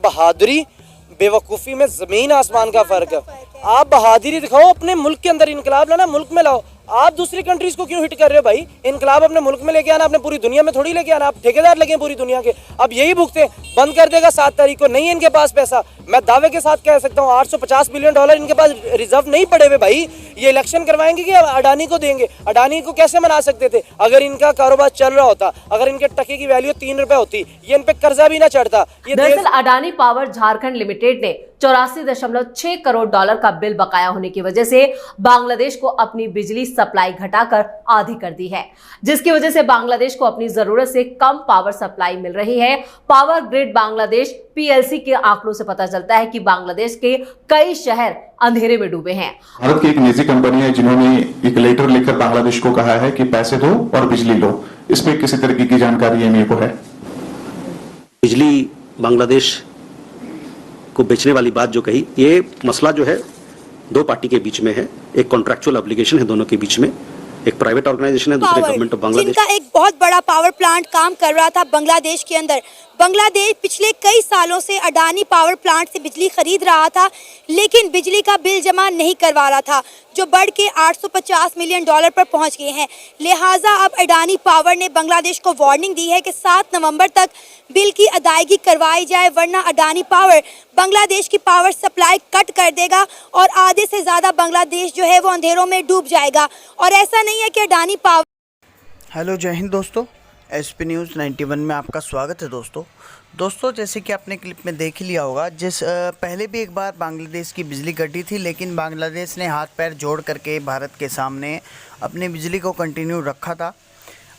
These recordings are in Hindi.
बहादुरी बेवकूफ़ी में ज़मीन आसमान का फ़र्क है। आप बहादुरी दिखाओ, अपने मुल्क के अंदर इनकलाब लाना, मुल्क में लाओ। आप दूसरी कंट्रीज को क्यों हिट कर रहे हो भाई? इनकलाब अपने मुल्क में लेके आना, अपने पूरी दुनिया में थोड़ी लेके आना। आप ठेकेदार लगे पूरी दुनिया के। अब यही भुगते बंद कर देगा 7 तारीख को। नहीं इनके पास पैसा, मैं दावे के साथ कह सकता हूँ $850 बिलियन इनके पास रिजर्व नहीं पड़े हुए भाई। ये इलेक्शन करवाएंगे कि अडानी को देंगे? अडानी को कैसे मना सकते थे? अगर इनका कारोबार चल रहा होता, अगर इनके टके की वैल्यू 3 रुपए होती, ये इन पे कर्जा भी ना चढ़ता। दरअसल अडानी पावर झारखंड लिमिटेड ने $84.6 करोड़ का बिल बकाया होने की वजह से बांग्लादेश को अपनी बिजली सप्लाई घटाकर आधी कर दी है, जिसकी वजह से बांग्लादेश को अपनी जरूरत से कम पावर सप्लाई मिल रही है। पावर ग्रिड बांग्लादेश पीएलसी के आंकड़ों से पता चलता है कि बांग्लादेश के कई शहर अंधेरे में डूबे हैं। भारत की एक निजी कंपनी है जिन्होंने एक लेटर लिखकर बांग्लादेश को कहा है कि पैसे दो और बिजली लो। इसमें किसी तरीके की जानकारी एमए को है? बिजली बांग्लादेश को बेचने वाली बात जो कही, ये मसला जो है 2 पार्टी के बीच में है। एक कॉन्ट्रैक्चुअल ऑब्लिगेशन है दोनों के बीच में, एक प्राइवेट ऑर्गेनाइजेशन है, दूसरे गवर्नमेंट ऑफ बांग्लादेश। जिनका एक बहुत बड़ा पावर प्लांट काम कर रहा था बांग्लादेश के अंदर। बांग्लादेश पिछले कई सालों से अडानी पावर प्लांट से बिजली खरीद रहा था, लेकिन बिजली का बिल जमा नहीं करवा रहा था, जो बढ़ के $850 मिलियन पर पहुंच गए हैं। लिहाजा अब अडानी पावर ने बांग्लादेश को वार्निंग दी है कि 7 नवंबर तक बिल की अदायगी करवाई जाए, वरना अडानी पावर बांग्लादेश की पावर सप्लाई कट कर देगा और आधे से ज़्यादा बांग्लादेश जो है वो अंधेरों में डूब जाएगा। और ऐसा नहीं है कि अडानी पावर। हेलो, जय हिंद दोस्तों, एसपी न्यूज़ 91 में आपका स्वागत है। दोस्तों जैसे कि आपने क्लिप में देख लिया होगा, पहले भी एक बार बांग्लादेश की बिजली कटी थी, लेकिन बांग्लादेश ने हाथ पैर जोड़ करके भारत के सामने अपनी बिजली को कंटिन्यू रखा था।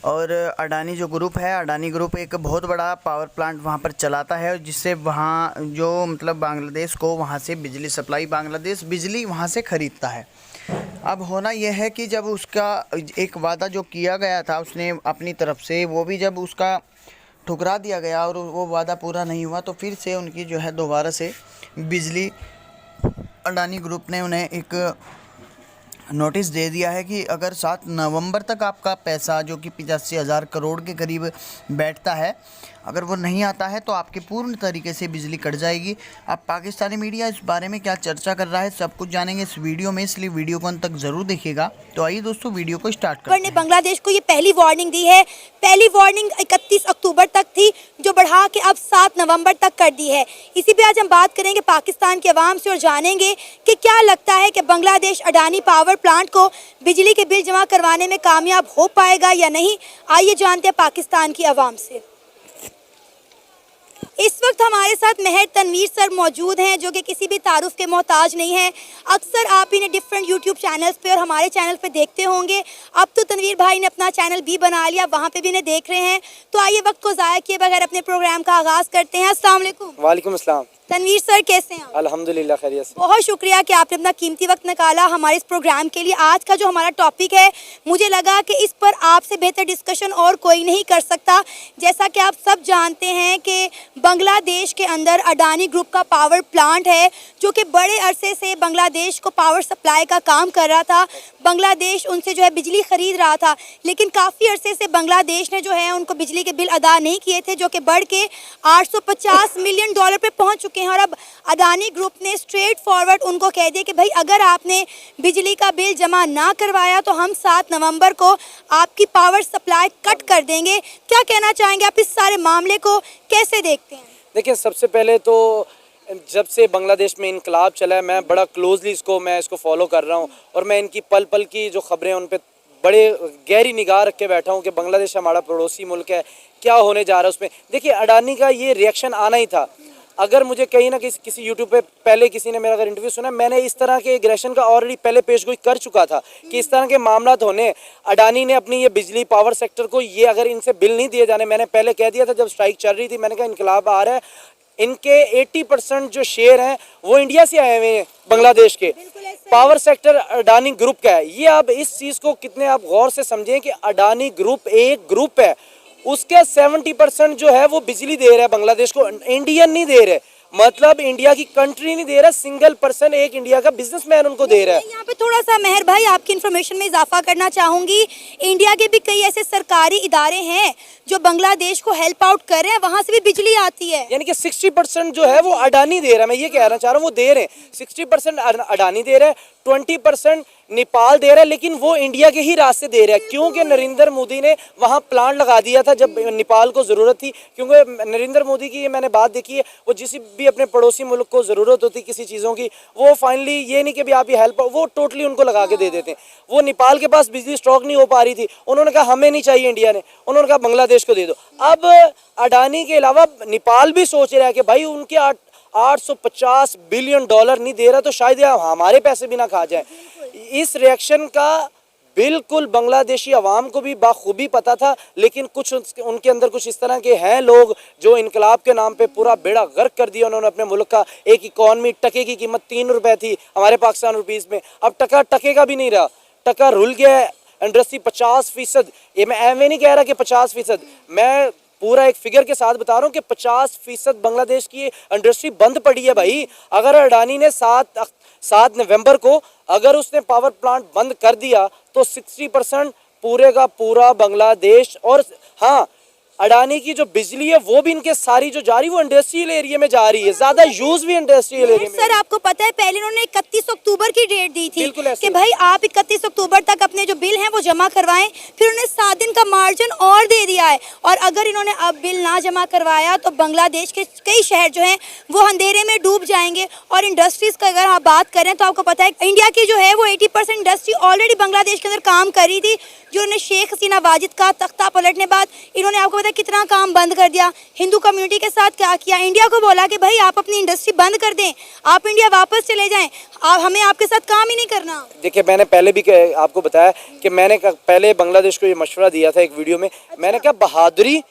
और अडानी जो ग्रुप है, अडानी ग्रुप एक बहुत बड़ा पावर प्लांट वहाँ पर चलाता है, जिससे वहाँ जो मतलब बांग्लादेश को वहाँ से बिजली सप्लाई, बांग्लादेश बिजली वहाँ से ख़रीदता है। अब होना यह है कि जब उसका एक वादा जो किया गया था उसने अपनी तरफ से, वो भी जब उसका ठुकरा दिया गया और वो वादा पूरा नहीं हुआ, तो फिर से उनकी जो है दोबारा से बिजली, अडानी ग्रुप ने उन्हें एक नोटिस दे दिया है कि अगर 7 नवंबर तक आपका पैसा जो कि 85,000 करोड़ के करीब बैठता है, अगर वो नहीं आता है तो आपकी पूर्ण तरीके से बिजली कट जाएगी। अब पाकिस्तानी मीडिया इस बारे में क्या चर्चा कर रहा है, सब कुछ जानेंगे इस वीडियो में, इसलिए वीडियो को अंत तक जरूर देखिएगा। तो आइए दोस्तों, वीडियो को स्टार्ट करते हैं। बांग्लादेश को ये पहली वार्निंग दी है। पहली वार्निंग 31 अक्टूबर तक थी, जो बढ़ा के अब 7 नवंबर तक कर दी है। इसी पे आज हम बात करेंगे पाकिस्तान के अवाम से और जानेंगे कि क्या लगता है कि बांग्लादेश अडानी पावर प्लांट को बिजली के बिल जमा करवाने में कामयाब हो पाएगा या नहीं। आइए जानते हैं पाकिस्तान की अवाम से। इस वक्त हमारे साथ मेहर तनवीर सर मौजूद हैं, जो कि किसी भी तारुफ के मोहताज नहीं हैं। अक्सर आप इन्हें डिफरेंट यूट्यूब चैनल्स पे और हमारे चैनल पे देखते होंगे। अब तो तनवीर भाई ने अपना चैनल भी बना लिया, वहाँ पे भी इन्हें देख रहे हैं। तो आइए वक्त को ज़ाया किए बगैर अपने प्रोग्राम का आगाज़ करते हैं। अस्सलाम वालेकुम। वालेकुम अस्सलाम। तनवीर सर कैसे हैं? अल्हम्दुलिल्लाह खैरियत से। बहुत शुक्रिया कि आपने अपना कीमती वक्त निकाला हमारे इस प्रोग्राम के लिए। आज का जो हमारा टॉपिक है, मुझे लगा कि इस पर आपसे बेहतर डिस्कशन और कोई नहीं कर सकता। जैसा कि आप सब जानते हैं कि बांग्लादेश के अंदर अडानी ग्रुप का पावर प्लांट है, जो कि बड़े अरसे से बांग्लादेश को पावर सप्लाई का काम कर रहा था। बांग्लादेश उनसे जो है बिजली ख़रीद रहा था, लेकिन काफ़ी अरसे से बांग्लादेश ने जो है उनको बिजली के बिल अदा नहीं किए थे, जो कि बढ़ के $850 मिलियन पे पहुँच चुके हैं। और अब अडानी ग्रुप ने स्ट्रेट फॉरवर्ड उनको कह दिया कि भाई अगर आपने बिजली का बिल जमा ना करवाया तो हम 7 नवंबर को आपकी पावर सप्लाई कट कर देंगे। क्या कहना चाहेंगे आप, इस सारे मामले को कैसे देखते हैं? देखिए, सबसे पहले तो जब से बांग्लादेश में इनकलाब चला है, मैं बड़ा क्लोजली इसको फॉलो कर रहा हूँ और मैं इनकी पल पल की जो खबरें उन पर बड़े गहरी निगाह रख के बैठा हूँ कि बांग्लादेश हमारा पड़ोसी मुल्क है, क्या होने जा रहा है उसमें। देखिए, अडानी का ये रिएक्शन आना ही था। अगर मुझे कहीं ना किसी यूट्यूब पे पहले किसी ने मेरा अगर इंटरव्यू सुना, मैंने इस तरह के एग्रेशन का ऑलरेडी पहले पेशगोई कर चुका था कि इस तरह के मामला होने। अडानी ने अपनी ये बिजली पावर सेक्टर को, ये अगर इनसे बिल नहीं दिए जाने, मैंने पहले कह दिया था जब स्ट्राइक चल रही थी, मैंने कहा इनकलाब आ रहा है, इनके 80% जो शेयर हैं वो इंडिया से आए हुए हैं, बांग्लादेश के। पावर सेक्टर अडानी ग्रुप का है। ये आप इस चीज़ को कितने आप गौर से समझें कि अडानी ग्रुप एक ग्रुप है, उसके 70% जो है वो बिजली दे रहा है बांग्लादेश को, इंडियन नहीं दे रहे। मतलब इंडिया की कंट्री नहीं दे रहा, सिंगल पर्सन एक इंडिया का बिजनेसमैन उनको दे रहा है। यहाँ पे थोड़ा सा मेहर भाई आपकी इन्फॉर्मेशन में इजाफा करना चाहूंगी। इंडिया के भी कई ऐसे सरकारी इदारे हैं जो बांग्लादेश को हेल्प आउट कर रहे हैं, वहां से भी बिजली आती है। यानी कि 60% जो है वो अडानी दे रहा है, मैं ये कहना चाह रहा हूँ, वो दे रहे हैं 60% अडानी दे रहा है, 20% नेपाल दे रहा है, लेकिन वो इंडिया के ही रास्ते दे रहा है, क्योंकि नरेंद्र मोदी ने वहाँ प्लांट लगा दिया था जब नेपाल को ज़रूरत थी। क्योंकि नरेंद्र मोदी की मैंने बात देखी है, वो जिस भी अपने पड़ोसी मुल्क को ज़रूरत होती किसी चीज़ों की, वो फाइनली ये नहीं कि भी आप ये हेल्प, वो टोटली उनको लगा के दे देते हैं। वो नेपाल के पास बिजली स्टॉक नहीं हो पा रही थी, उन्होंने कहा हमें नहीं चाहिए इंडिया ने, उन्होंने कहा बांग्लादेश को दे दो। अब अडानी के अलावा नेपाल भी सोच रहा है कि भाई उनके 850 बिलियन डॉलर नहीं दे रहा तो शायद हमारे पैसे भी ना खा जाए। इस रिएक्शन का बिल्कुल बांग्लादेशी अवाम को भी बाखूबी पता था, लेकिन कुछ उनके अंदर कुछ इस तरह के हैं लोग जो इनकलाब के नाम पे पूरा बेड़ा गर्क कर दिया उन्होंने अपने मुल्क का। एक इकॉनमी, टके की कीमत 3 रुपए थी हमारे पाकिस्तान रुपीज़ में, अब टका टके का भी नहीं रहा, टका रुल गया है। इंडस्ट्री 50%, ये मैं एवं नहीं कह रहा कि 50%, मैं पूरा एक फिगर के साथ बता रहा हूँ कि 50% बांग्लादेश की इंडस्ट्री बंद पड़ी है भाई। अगर अडानी ने 7 नवंबर को अगर उसने पावर प्लांट बंद कर दिया तो 60% पूरे का पूरा बांग्लादेश, और हाँ अडानी की जो बिजली है वो भी इनके सारी जो जा रही है वो इंडस्ट्रियल एरिया में जा रही है, ज्यादा यूज भी इंडस्ट्रियल एरिया में। सर आपको पता है पहले उन्होंने 31 अक्टूबर की डेट दी थी बिल्कुल कि भाई आप 31 अक्टूबर तक अपने जो बिल हैं वो जमा करवाएं, फिर उन्होंने 7 दिन का मार्जिन और दे दिया है। और अगर इन्होंने अब बिल ना जमा करवाया तो बांग्लादेश के कई शहर जो हैं वो अंधेरे में डूब जाएंगे। और इंडस्ट्रीज का अगर आप बात करें तो आपको पता है इंडिया की जो है वो 80% इंडस्ट्री ऑलरेडी बांग्लादेश के अंदर काम कर रही थी। जो उन्होंने शेख हसीना वाजिद का तख्ता पलटने बाद इन्होंने आपको पता है कितना काम बंद कर दिया। हिंदू कम्युनिटी के साथ क्या किया, इंडिया को बोला कि भाई आप अपनी इंडस्ट्री बंद कर दें, आप इंडिया वापस चले जाएं, आप हमें आपके साथ काम ही नहीं करना। देखिए मैंने पहले भी आपको बताया कि मैंने पहले बांग्लादेश को ये मशवरा दिया था एक वीडियो में, मैंने कहा बहादुरी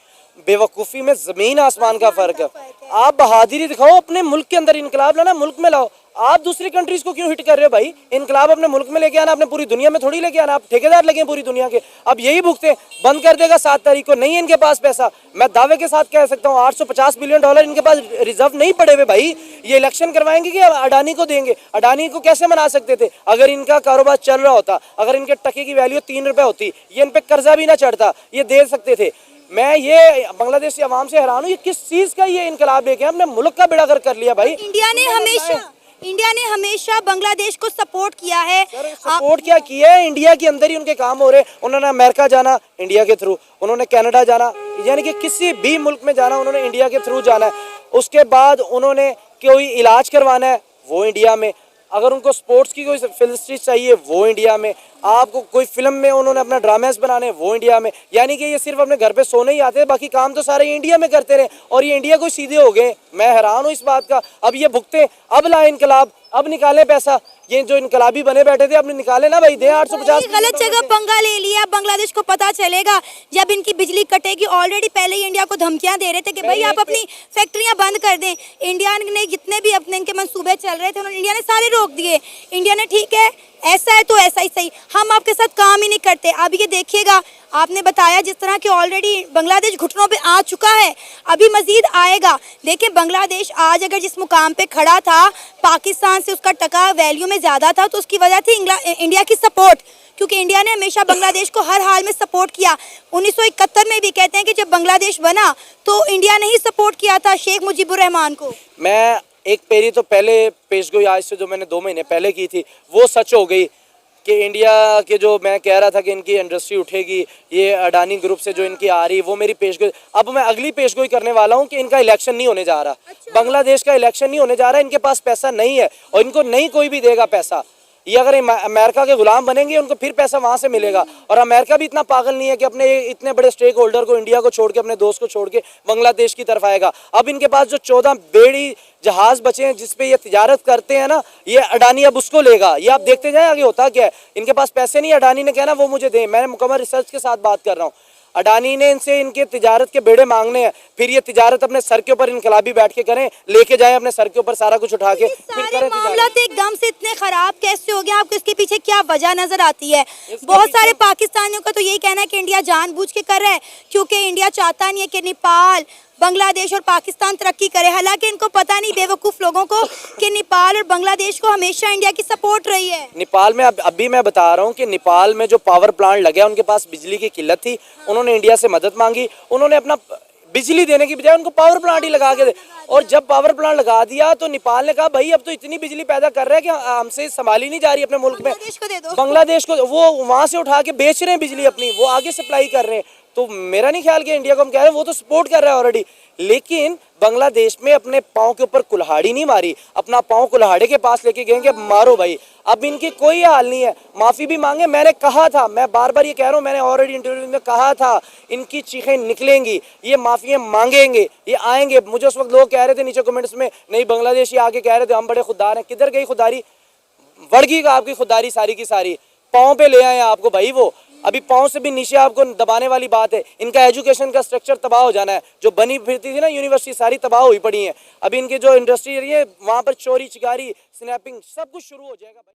बेवकूफ़ी में ज़मीन आसमान का फ़र्क है। आप बहादुरी दिखाओ, अपने मुल्क के अंदर इनकलाब लाना, मुल्क में लाओ। आप दूसरी कंट्रीज को क्यों हिट कर रहे हो भाई? इनकलाब अपने मुल्क में लेके आना, अपने पूरी दुनिया में थोड़ी लेके आना। आप ठेकेदार लगे पूरी दुनिया के, अब यही भुगते। बंद कर देगा 7 तारीख को, नहीं है इनके पास पैसा। मैं दावे के साथ कह सकता हूँ 850 बिलियन डॉलर इनके पास रिजर्व नहीं पड़े हुए भाई। ये इलेक्शन करवाएंगे कि अडानी को देंगे? अडानी को कैसे मना सकते थे? अगर इनका कारोबार चल रहा होता, अगर इनके टके की वैल्यू 3 रुपए होती, ये इन पर कर्जा भी ना चढ़ता, ये दे सकते थे। मैं ये बांग्लादेश की आवाम से हैरान हूँ, ये किस चीज़ का ये इनकलाब लेके अपने मुल्क का बेड़ा गर्क कर लिया भाई। इंडिया ने हमेशा बांग्लादेश को सपोर्ट किया है। सपोर्ट क्या किया है? इंडिया के अंदर ही उनके काम हो रहे हैं। उन्होंने अमेरिका जाना इंडिया के थ्रू, उन्होंने कनाडा जाना, यानी कि किसी भी मुल्क में जाना उन्होंने इंडिया के थ्रू जाना है। उसके बाद उन्होंने कोई इलाज करवाना है वो इंडिया में, अगर उनको स्पोर्ट्स की कोई फैसिलिटी चाहिए वो इंडिया में, आपको कोई फिल्म में उन्होंने अपना ड्रामास बनाने वो इंडिया में। यानी कि ये सिर्फ अपने घर पे सोने ही आते, बाकी काम तो सारे इंडिया में करते रहे और ये इंडिया को सीधे हो गए। मैं हैरान हूँ इस बात का। अब ये भुगते, अब लाए इनकलाब, अब निकालें पैसा। ये जो इनकलाबी बने बैठे थे, अपने निकाले ना भाई, दे 850। गलत जगह पंगा ले लिया। बांग्लादेश को पता चलेगा जब इनकी बिजली कटेगी। ऑलरेडी पहले ही इंडिया को धमकियां दे रहे थे कि भाई आप अपनी फैक्ट्रियां बंद कर दें। इंडिया ने जितने भी अपने इनके मंसूबे चल रहे थे उन्होंने इंडिया ने सारे रोक दिए। इंडिया ने ठीक है ऐसा है तो ऐसा ही सही, हम आपके साथ काम ही नहीं करते। अब ये देखिएगा, आपने बताया जिस तरह कि ऑलरेडी बांग्लादेश घुटनों पे आ चुका है, अभी मजीद आएगा। देखिए बांग्लादेश आज अगर जिस मुकाम पे खड़ा था, पाकिस्तान से उसका टका वैल्यू में ज़्यादा था, तो उसकी वजह थी इंडिया की सपोर्ट, क्योंकि इंडिया ने हमेशा बांग्लादेश को हर हाल में सपोर्ट किया। 1971 में भी कहते हैं कि जब बांग्लादेश बना तो इंडिया ने ही सपोर्ट किया था शेख मुजीबुर रहमान को। मैं एक पेरी तो पहले पेशगोई आज से जो मैंने 2 महीने पहले की थी वो सच हो गई कि इंडिया के जो मैं कह रहा था कि इनकी इंडस्ट्री उठेगी, ये अडानी ग्रुप से जो इनकी आ रही, वो मेरी पेशगोई। अब मैं अगली पेशगोई करने वाला हूँ कि इनका इलेक्शन नहीं होने जा रहा। बांग्लादेश का इलेक्शन नहीं होने जा रहा है, इनके पास पैसा नहीं है और इनको नहीं कोई भी देगा पैसा। ये अगर अमेरिका के गुलाम बनेंगे उनको फिर पैसा वहाँ से मिलेगा। और अमेरिका भी इतना पागल नहीं है कि अपने इतने बड़े स्टेक होल्डर को, इंडिया को छोड़ के, अपने दोस्त को छोड़ के बांग्लादेश की तरफ आएगा। अब इनके पास जो 14 बेड़ी जहाज बचे हैं जिसपे ये तिजारत करते हैं ना, ये अडानी अब उसको लेगा। ये आप देखते जाए आगे होता क्या है। इनके पास पैसे नहीं, अडानी ने कहना वो मुझे दें। मैंने मुकम्मल रिसर्च के साथ बात कर रहा हूँ। अडानी ने इनसे इनके तिजारत के बेड़े मांगने हैं, फिर ये तिजारत अपने सर के ऊपर इनकलाबी बैठ के करें, लेके जाएं अपने सर के ऊपर सारा कुछ उठा के, फिर करें। मामला तो एकदम से इतने खराब कैसे हो गया? आपको इसके पीछे क्या वजह नजर आती है? बहुत सारे पाकिस्तानियों का तो यही कहना है कि इंडिया जानबूझ के कर रहा है, क्योंकि इंडिया चाहता नहीं है कि नेपाल बांग्लादेश और पाकिस्तान तरक्की करे। हालांकि इनको पता नहीं बेवकूफ़ लोगों को कि नेपाल और बांग्लादेश को हमेशा इंडिया की सपोर्ट रही है। नेपाल में अभी मैं बता रहा हूँ कि नेपाल में जो पावर प्लांट लगे उनके पास बिजली की किल्लत थी, उन्होंने इंडिया से मदद मांगी, उन्होंने अपना बिजली देने की बजाय उनको पावर प्लांट ही लगा के दे, और जब पावर प्लांट लगा दिया तो नेपाल ने कहा भाई अब तो इतनी बिजली पैदा कर रहे हैं कि हमसे संभाली नहीं जा रही अपने मुल्क में, बांग्लादेश को दे दो। बांग्लादेश को वो वहां से उठा के बेच रहे हैं बिजली अपनी, वो आगे सप्लाई कर रहे हैं। तो मेरा नहीं ख्याल कि इंडिया को हम कह रहे हैं, वो तो सपोर्ट कर रहा है ऑलरेडी, लेकिन बांग्लादेश में अपने पाँव के ऊपर कुल्हाड़ी नहीं मारी, अपना पाँव कुल्हाड़े के पास लेके गए कि मारो भाई। अब इनकी कोई हाल नहीं है, माफ़ी भी मांगे। मैंने कहा था, मैं बार बार ये कह रहा हूँ, मैंने ऑलरेडी इंटरव्यू में कहा था इनकी चीखें निकलेंगी, ये माफ़ी मांगेंगे, ये आएंगे। मुझे उस वक्त लोग कह रहे थे नीचे कमेंट्स में, नहीं बांग्लादेशी आके कह रहे थे हम बड़े खुददार हैं। किधर गई खुदारी? वर्गी का आपकी खुदारी सारी की सारी, पाँव पे ले आए आपको भाई। वो अभी पाँव से भी नीचे आपको दबाने वाली बात है। इनका एजुकेशन का स्ट्रक्चर तबाह हो जाना है, जो बनी फिरती थी ना यूनिवर्सिटी सारी तबाह हुई पड़ी है। अभी इनके जो इंडस्ट्री है वहाँ पर चोरी चिकारी स्नैपिंग सब कुछ शुरू हो जाएगा।